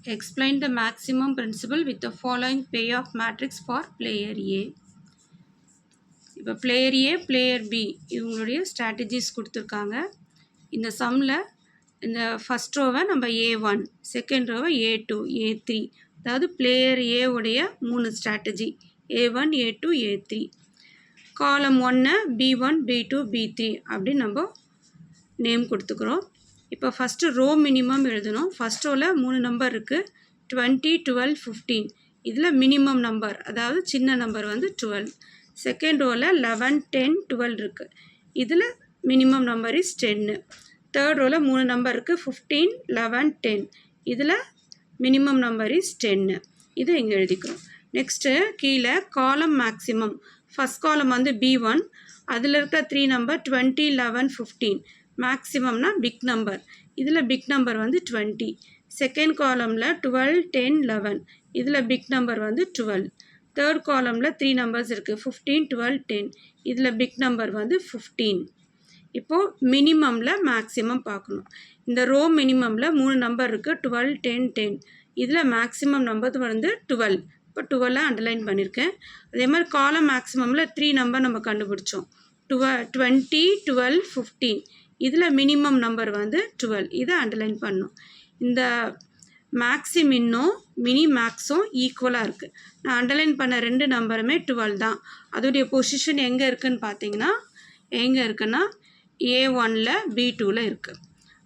Explain the maximum principle with the following payoff matrix for player A. இப்போ player A, player B இவங்களுடைய strategies கொடுத்துருக்காங்க. இந்த சம்மில் இந்த ஃபஸ்ட் ரோவை நம்ம A1, செகண்ட் ரோவை A2, A3, அதாவது பிளேயர் A உடைய 3 ஸ்ட்ராட்டஜி A1, A2, A3. காலம் 1 B1, B2, B3 அப்படின்னு நம்ம நேம் கொடுத்துக்கிறோம். இப்போ ஃபஸ்ட்டு ரோ மினிமம் எழுதணும். ஃபஸ்ட் ரோவில் 3 நம்பர் இருக்குது, 20, 12, 15. இதில் மினிமம் நம்பர், அதாவது சின்ன நம்பர் வந்து 12. செகண்ட் ரோவில் 11, 10, 12 இருக்குது. இதில் மினிமம் நம்பர் இஸ் 10. தேர்ட் ரோவில் 3 நம்பர் இருக்குது, 15, 11, 10. இதில் மினிமம் நம்பர் இஸ் 10. இது இங்கே எழுதிக்கிறோம். நெக்ஸ்ட்டு கீழே காலம் மேக்ஸிமம். ஃபஸ்ட் காலம் வந்து B1, அதில் இருக்க 3 நம்பர் 20, 11, 15. மேக்ஸிமம்னா பிக் நம்பர், இதில் பிக் நம்பர் வந்து 20. செகண்ட் காலமில் 12, 10, 11. இதில் பிக் நம்பர் வந்து 12. தேர்ட் காலமில் 3 நம்பர்ஸ் இருக்குது, 15, 12, 10. இதில் பிக் நம்பர் வந்து 15. இப்போது மினிமமில் மேக்ஸிமம் பார்க்கணும். இந்த ரோ மினிமமில் 3 நம்பர் இருக்குது, 12, 10, 10. இதில் மேக்ஸிமம் நம்பர் வந்து 12. இப்போ 12 அண்டர்லைன் பண்ணியிருக்கேன். அதே மாதிரி காலம் மேக்ஸிமமில் 3 நம்பர் நம்ம கண்டுபிடிச்சோம், 20, 12, 15. இதில் மினிமம் நம்பர் வந்து 12. இதை அண்டர்லைன் பண்ணணும். இந்த மேக்ஸிமின்னும் மினி மேக்ஸும் ஈக்குவலாக இருக்குது. நான் அண்டர்லைன் பண்ண 2 நம்பருமே 12 தான். அதோடைய பொசிஷன் எங்கே இருக்குதுன்னு பார்த்தீங்கன்னா, எங்கே இருக்குன்னா A1ல் B2ல் இருக்குது.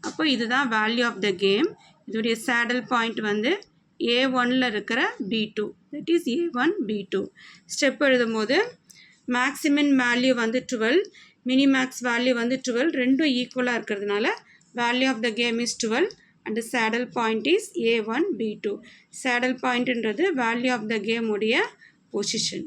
அப்போ இதுதான் வேல்யூ ஆஃப் த கேம். இதோடைய சேடல் பாயிண்ட் வந்து A1ல் இருக்கிற B2, that is A1, B2. Step எழுதும் போது மேக்ஸிமம் வேல்யூ வந்து 12, மினிமேக்ஸ் வேல்யூ வந்து 12. ரெண்டும் ஈக்குவலாக இருக்கிறதுனால value of the game is 12 and saddle point is A1, B2. Saddle பாயிண்ட்ன்றது வேல்யூ ஆஃப் த கேம் உடைய பொசிஷன்.